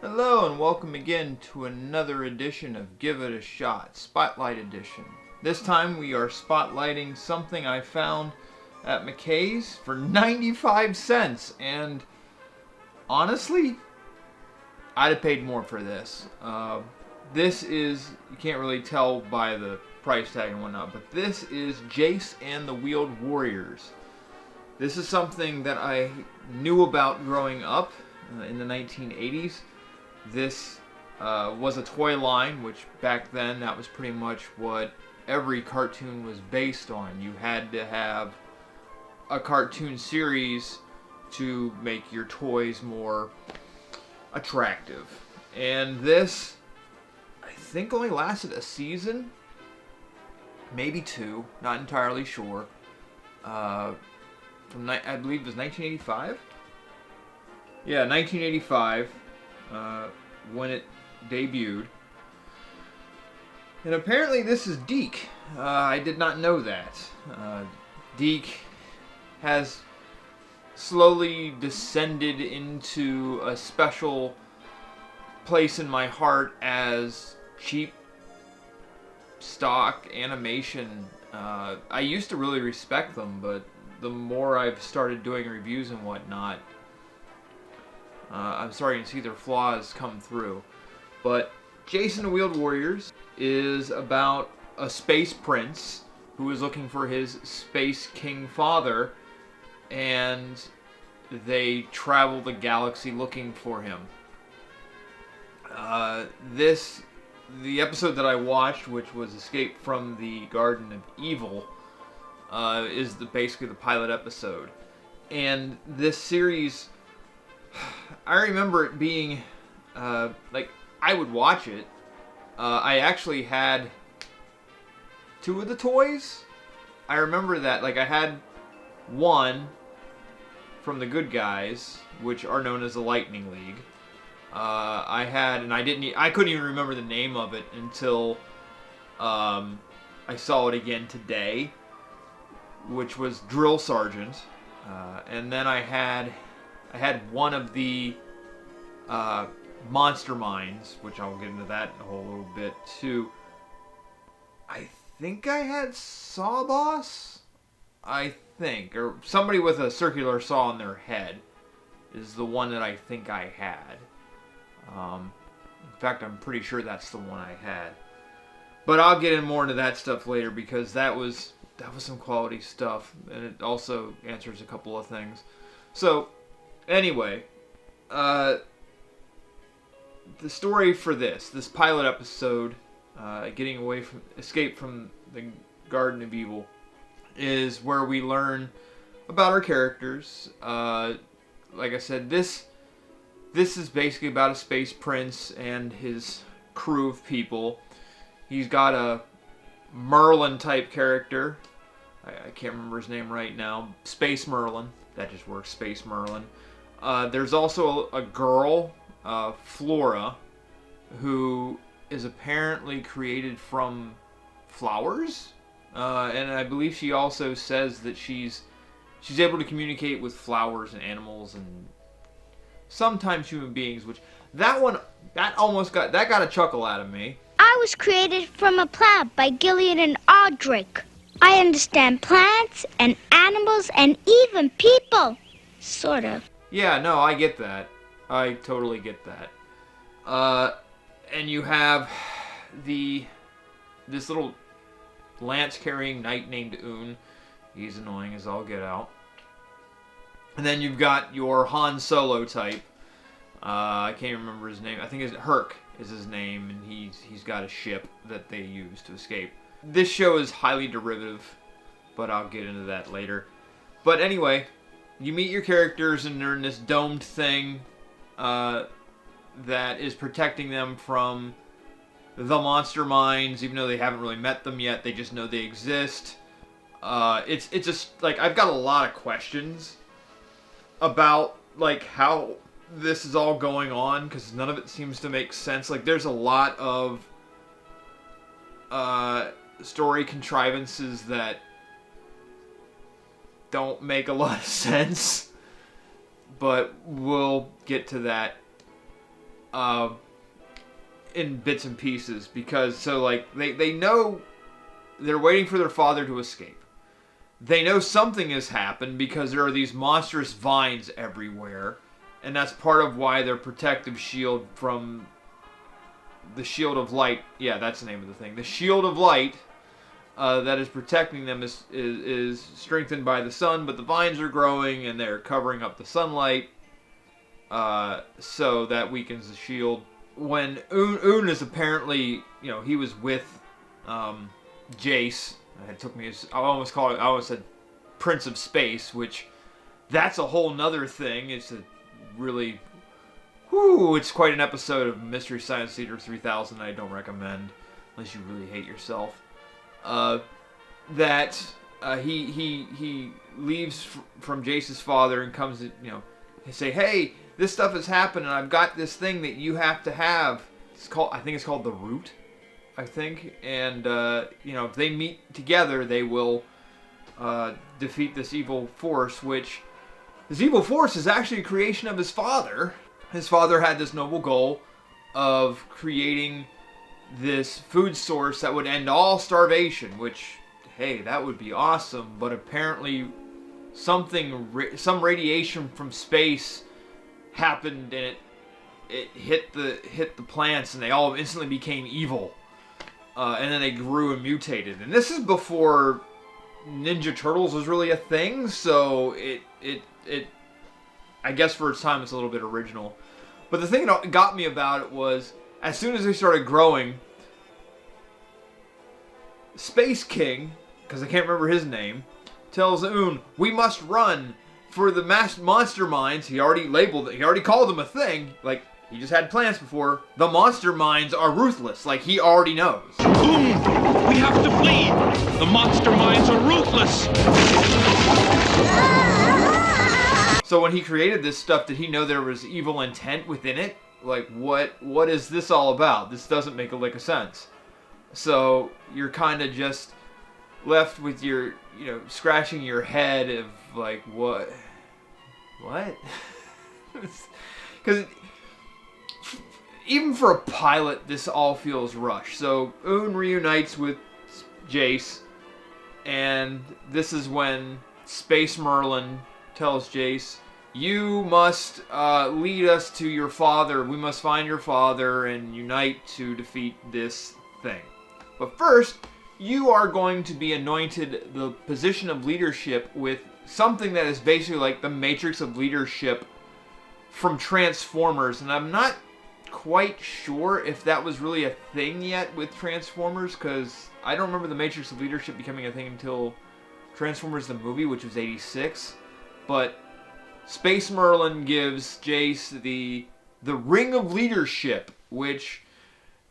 Hello and welcome again to another edition of Give It a Shot, Spotlight Edition. This time we are spotlighting something I found at McKay's for 95 cents, and honestly, I'd have paid more for this. This is, you can't really tell by the price tag and whatnot, but this is Jayce and the Wheeled Warriors. This is something that I knew about growing up in the 1980s. This was a toy line, which back then that was pretty much what every cartoon was based on. You had to have a cartoon series to make your toys more attractive. And this, I think, only lasted a season, maybe two, not entirely sure. I believe it was 1985? Yeah, 1985. When it debuted. And apparently this is Deke. I did not know that. Deke has slowly descended into a special place in my heart as cheap stock animation. I used to really respect them, but the more I've started doing reviews and whatnot, I'm starting to see their flaws come through. But Jayce and the Wheeled Warriors is about a space prince who is looking for his space king father, and they travel the galaxy looking for him. The episode that I watched, which was Escape from the Garden of Evil, is basically the pilot episode. And this series, I remember it being, I would watch it. I actually had two of the toys. I remember that, I had one from the good guys, which are known as the Lightning League. I couldn't even remember the name of it until, I saw it again today, which was Drill Sergeant. And then I had one of the monster mines, which I'll get into that in a whole little bit too. I think I had Sawboss. I think, or somebody with a circular saw on their head is the one that I think I had. In fact, I'm pretty sure that's the one I had. But I'll get in more into that stuff later because that was some quality stuff, and it also answers a couple of things. So, anyway, the story for this pilot episode, Escape from the Garden of Evil, is where we learn about our characters. Like I said, this is basically about a space prince and his crew of people. He's got a Merlin type character. I can't remember his name right now. Space Merlin. That just works. Space Merlin. There's also a girl, Flora, who is apparently created from flowers. And I believe she also says that she's able to communicate with flowers and animals and sometimes human beings, which that got a chuckle out of me. I was created from a plant by Gillian and Audric. I understand plants and animals and even people. Sort of. Yeah, no, I get that. I totally get that. And you have this little lance-carrying knight named Un. He's annoying as all get out. And then you've got your Han Solo type. I can't remember his name. I think it's Herc is his name, and he's got a ship that they use to escape. This show is highly derivative, but I'll get into that later. But anyway, you meet your characters, and they're in this domed thing that is protecting them from the monster mines, even though they haven't really met them yet. They just know they exist. It's just, I've got a lot of questions about, how this is all going on, because none of it seems to make sense. There's a lot of story contrivances that don't make a lot of sense, but we'll get to that in bits and pieces, because so like they know they're waiting for their father to escape. They know something has happened because there are these monstrous vines everywhere, and that's part of why their protective shield from the Shield of Light, yeah, that's the name of the thing, the Shield of Light that is protecting them is strengthened by the sun, but the vines are growing and they're covering up the sunlight, so that weakens the shield. When Un is apparently, he was with Jayce. It took me, I almost said Prince of Space, which that's a whole nother thing. It's a really, it's quite an episode of Mystery Science Theater 3000 I don't recommend, unless you really hate yourself. He leaves from Jayce's father and comes to, and say, hey, this stuff has happened and I've got this thing that you have to have. I think it's called the Root. I think, and if they meet together, they will defeat this evil force, which this evil force is actually a creation of his father. His father had this noble goal of creating this food source that would end all starvation, which, hey, that would be awesome, but apparently some radiation from space happened and it hit the plants and they all instantly became evil. And then they grew and mutated. And this is before Ninja Turtles was really a thing, so it I guess for its time it's a little bit original. But the thing that got me about it was, as soon as they started growing, Space King, because I can't remember his name, tells Un, we must run for the monster mines. He already labeled it. He already called them a thing. Like, he just had plans before. The monster mines are ruthless. Like, he already knows. We have to flee. The monster mines are ruthless. So when he created this stuff, did he know there was evil intent within it? Like, what is this all about? This doesn't make a lick of sense. So you're kind of just left with your, scratching your head of, like, what? Because even for a pilot, this all feels rushed. So Un reunites with Jayce, and this is when Space Merlin tells Jayce, you must lead us to your father. We must find your father and unite to defeat this thing. But first, you are going to be anointed the position of leadership with something that is basically like the Matrix of leadership from Transformers, and I'm not quite sure if that was really a thing yet with Transformers, because I don't remember the Matrix of leadership becoming a thing until Transformers the movie, which was 86. But Space Merlin gives Jayce the Ring of Leadership, which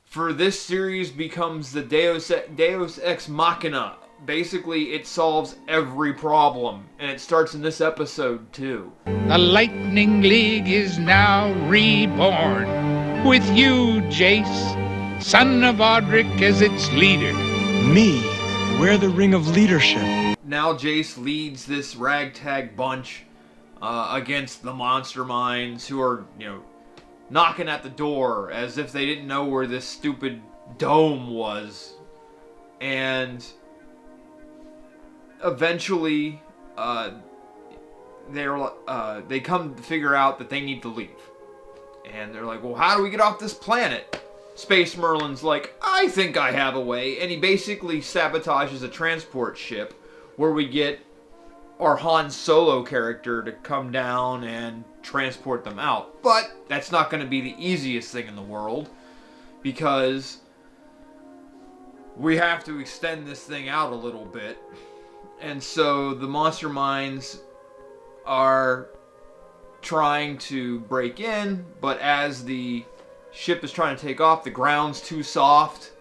for this series becomes the Deus Ex Machina. Basically, it solves every problem, and it starts in this episode too. The Lightning League is now reborn, with you, Jayce, son of Audric, as its leader. Me? Wear the Ring of Leadership. Now Jayce leads this ragtag bunch against the monster mines, who are, knocking at the door as if they didn't know where this stupid dome was. And eventually, they come to figure out that they need to leave. And they're like, well, how do we get off this planet? Space Merlin's like, I think I have a way. And he basically sabotages a transport ship where we get our Han Solo character to come down and transport them out. But that's not going to be the easiest thing in the world, because we have to extend this thing out a little bit. And so the monster mines are trying to break in, but as the ship is trying to take off, the ground's too soft,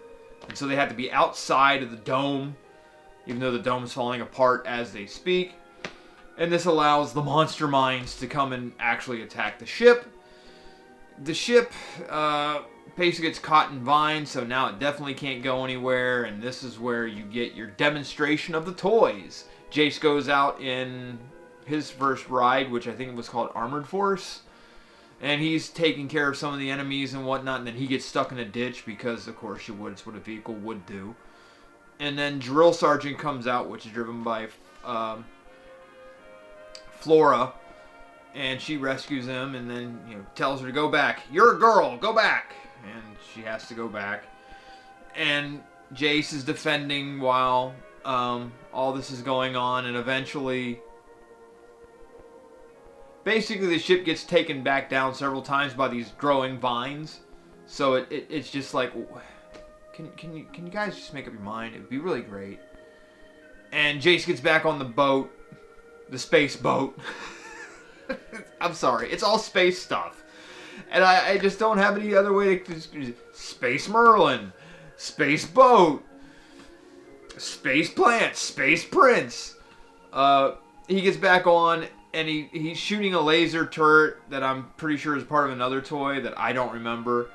and so they have to be outside of the dome, even though the dome's falling apart as they speak. And this allows the monster mines to come and actually attack the ship. The ship basically gets caught in vines, so now it definitely can't go anywhere, and this is where you get your demonstration of the toys. Jayce goes out in his first ride, which I think was called Armored Force, And he's taking care of some of the enemies and whatnot, and then he gets stuck in a ditch because, of course, you would. It's what a vehicle would do. And then Drill Sergeant comes out, which is driven by Flora, and she rescues him, and then tells her to go back. You're a girl, go back, and she has to go back. And Jayce is defending while all this is going on, and eventually, basically, the ship gets taken back down several times by these growing vines. So it's just like, can you guys just make up your mind? It would be really great. And Jayce gets back on the boat, the space boat. I'm sorry, it's all space stuff, and I just don't have any other way to. Space Merlin, space boat, space plant, space prince. He gets back on. And he's shooting a laser turret that I'm pretty sure is part of another toy that I don't remember.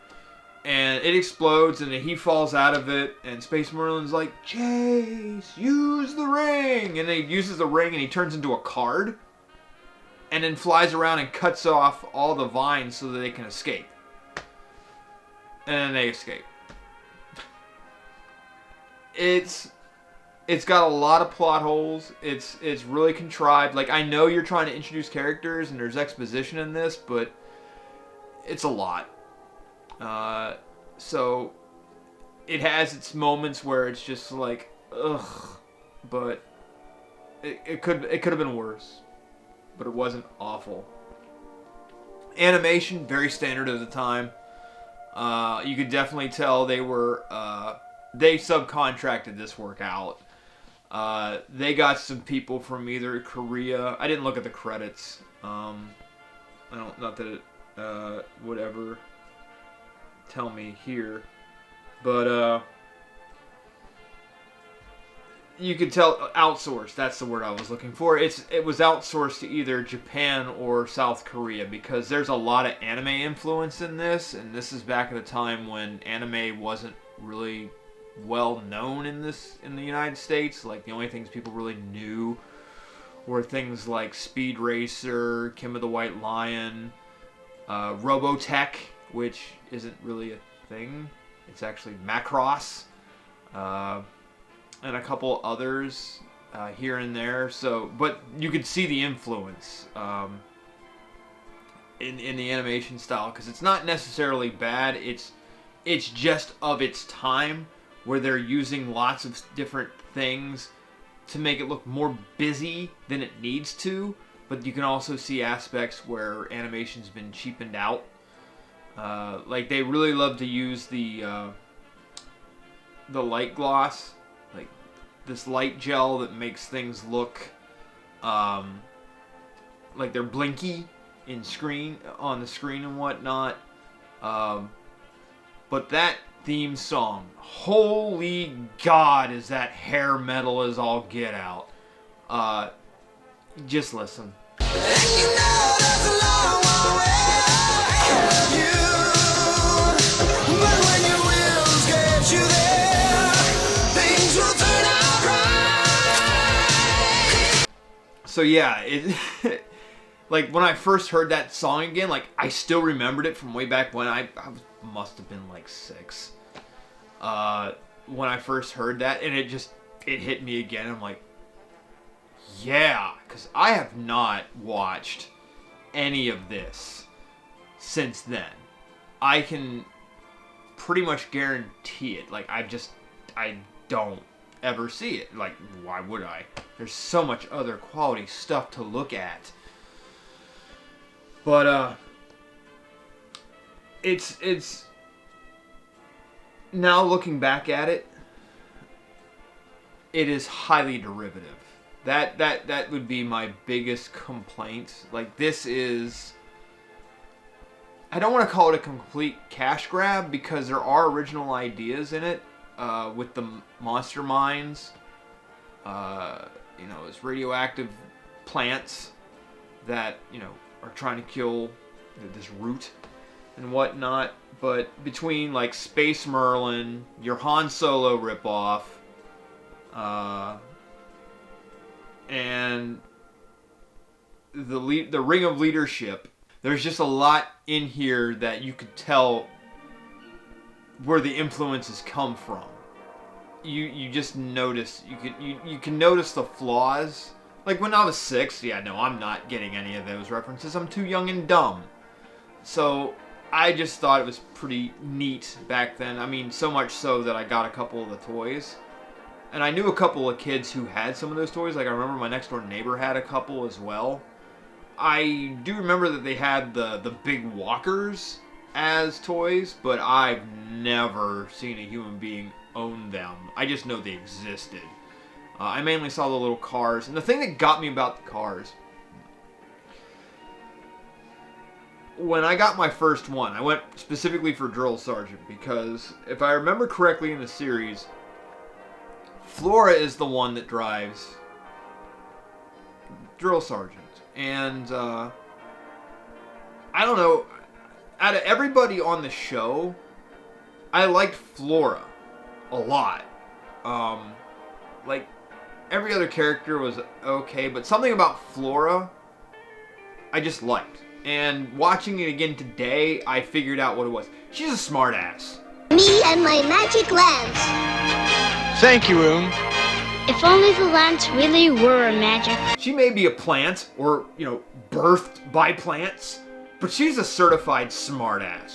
And it explodes, and he falls out of it. And Space Merlin's like, Jayce, use the ring! And then he uses the ring, and he turns into a card. And then flies around and cuts off all the vines so that they can escape. And then they escape. It's got a lot of plot holes. It's really contrived. Like, I know you're trying to introduce characters and there's exposition in this, but it's a lot. So it has its moments where it's just like, ugh. But it could have been worse. But it wasn't awful. Animation, very standard at the time. You could definitely tell they subcontracted this work out. They got some people from either Korea. I didn't look at the credits. Not that it would ever tell me here, but you could tell outsourced. That's the word I was looking for. It was outsourced to either Japan or South Korea because there's a lot of anime influence in this, and this is back at a time when anime wasn't really well known in the United States. Like, the only things people really knew were things like Speed Racer, Kim of the White Lion, Robotech, which isn't really a thing. It's actually Macross, and a couple others here and there. So, but you could see the influence in the animation style, because it's not necessarily bad. It's just of its time, where they're using lots of different things to make it look more busy than it needs to, but you can also see aspects where animation's been cheapened out. Like, they really love to use the light gloss, like this light gel that makes things look like they're blinky on the screen and whatnot. But that theme song, holy God, is that hair metal as all get out. Just listen. So yeah, like, when I first heard that song again, like, I still remembered it from way back when. I must have been like 6 when I first heard that, and it hit me again. I'm like, yeah, because I have not watched any of this since then. I can pretty much guarantee it. Like, I don't ever see it. Like, why would I? There's so much other quality stuff to look at. But it's now, looking back at it, it is highly derivative. That would be my biggest complaint. Like, this is, I don't want to call it a complete cash grab, because there are original ideas in it, with the monster mines, it's radioactive plants that, are trying to kill this root and whatnot. But between, like, Space Merlin, your Han Solo ripoff, and the Ring of Leadership, There's just a lot in here that you could tell where the influences come from. You just notice, you can notice the flaws. Like when I was 6, yeah, no, I'm not getting any of those references. I'm too young and dumb. So I just thought it was pretty neat back then. I mean, so much so that I got a couple of the toys. And I knew a couple of kids who had some of those toys. Like I remember my next door neighbor had a couple as well. I do remember that they had the big walkers as toys, but I've never seen a human being own them. I just know they existed. I mainly saw the little cars. And the thing that got me about the cars, when I got my first one, I went specifically for Drill Sergeant because if I remember correctly in the series, Flora is the one that drives Drill Sergeant. And I don't know, out of everybody on the show, I liked Flora a lot. Like, every other character was okay, but something about Flora I just liked. And watching it again today, I figured out what it was. She's a smartass. Me and my magic lance. Thank you, If only the lance really were a magic. She may be a plant, or, you know, birthed by plants, but she's a certified smartass.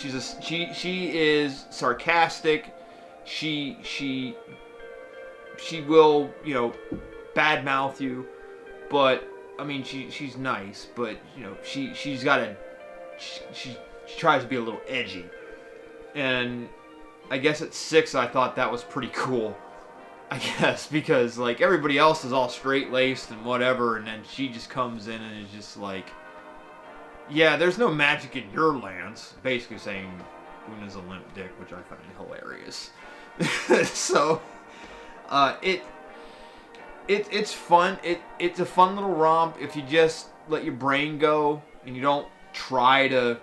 She is sarcastic. She will, you know, badmouth you, but I mean she's nice, but you know she tries to be a little edgy, and I guess at 6 I thought that was pretty cool. I guess because like everybody else is all straight laced and whatever, and then she just comes in and is just like, yeah, there's no magic in your lance, basically saying Una's a limp dick, which I find hilarious. So it's fun. It's a fun little romp if you just let your brain go and you don't try to,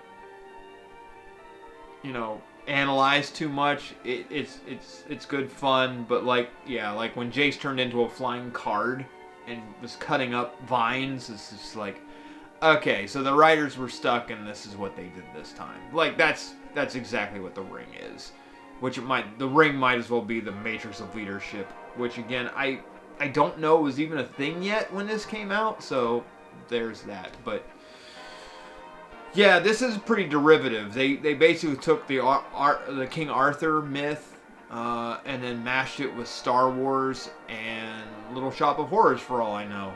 you know, analyze too much. It's good fun, but like when Jayce turned into a flying card and was cutting up vines, it's just like, okay, so the writers were stuck and this is what they did this time. Like that's exactly what the ring is. The ring might as well be the matrix of leadership, which again, I don't know was even a thing yet when this came out, so there's that. But yeah, this is pretty derivative. They basically took the King Arthur myth and then mashed it with Star Wars and Little Shop of Horrors, for all I know.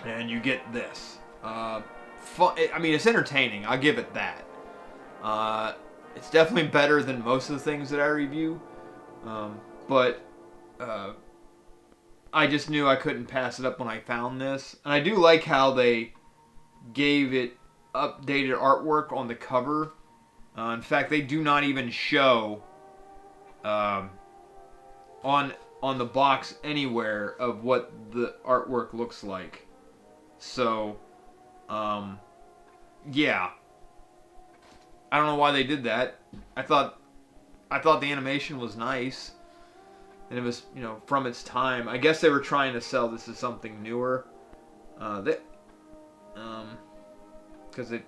And you get this. Fun, I mean, it's entertaining. I'll give it that. It's definitely better than most of the things that I review. But I just knew I couldn't pass it up when I found this. And I do like how they gave it updated artwork on the cover. In fact, they do not even show on the box anywhere of what the artwork looks like. So, yeah. I don't know why they did that. I thought the animation was nice. And it was, you know, from its time. I guess they were trying to sell this as something newer. Because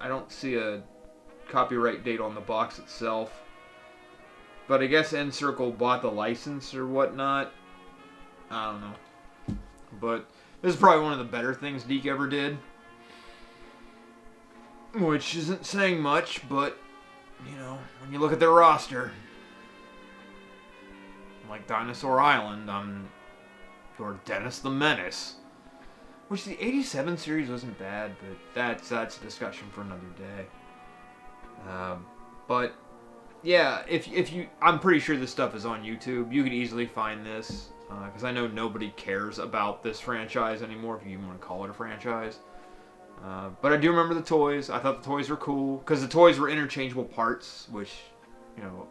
I don't see a copyright date on the box itself. But I guess N-Circle bought the license or whatnot. I don't know. But this is probably one of the better things Deke ever did. Which isn't saying much, but, you know, when you look at their roster, like Dinosaur Island, or Dennis the Menace, which the 87 series wasn't bad, but that's a discussion for another day. But yeah, if you, I'm pretty sure this stuff is on YouTube. You could easily find this, because I know nobody cares about this franchise anymore, if you even want to call it a franchise. But I do remember the toys. I thought the toys were cool, because the toys were interchangeable parts, which, you know,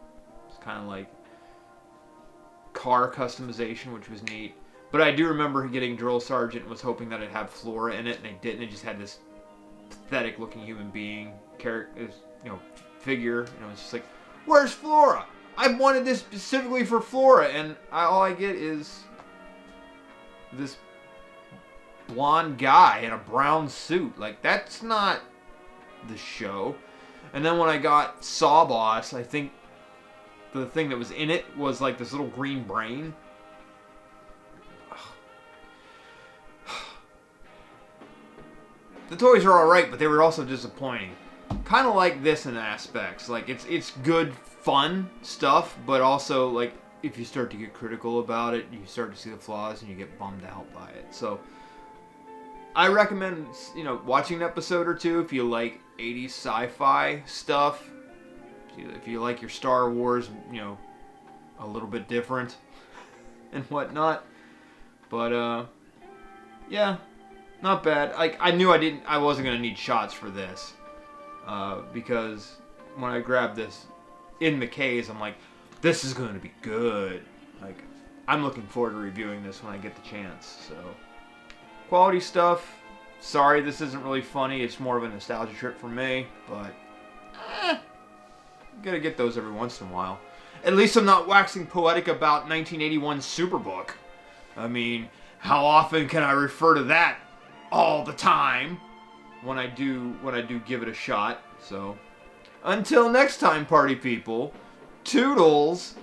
it's kind of like car customization, which was neat. But I do remember getting Drill Sergeant and was hoping that it'd have Flora in it, and they didn't. It just had this pathetic looking human being character, you know, figure. You know, it's just like, where's Flora? I wanted this specifically for Flora, and all I get is this blonde guy in a brown suit. Like, that's not the show. And then when I got Sawboss, I think the thing that was in it was like this little green brain. The toys are alright, but they were also disappointing. Kind of like this in aspects. Like, it's good, fun stuff, but also, like, if you start to get critical about it, you start to see the flaws and you get bummed out by it. So, I recommend, watching an episode or two if you like 80s sci-fi stuff. If you like your Star Wars, a little bit different and whatnot. But, yeah, not bad. Like, I knew I wasn't going to need shots for this. Because when I grabbed this in McKay's, I'm like, this is going to be good. Like, I'm looking forward to reviewing this when I get the chance. So, quality stuff. Sorry, this isn't really funny. It's more of a nostalgia trip for me. But, gotta get those every once in a while. At least I'm not waxing poetic about 1981 Superbook. I mean, how often can I refer to that all the time? When I do give it a shot. So, until next time, party people, toodles.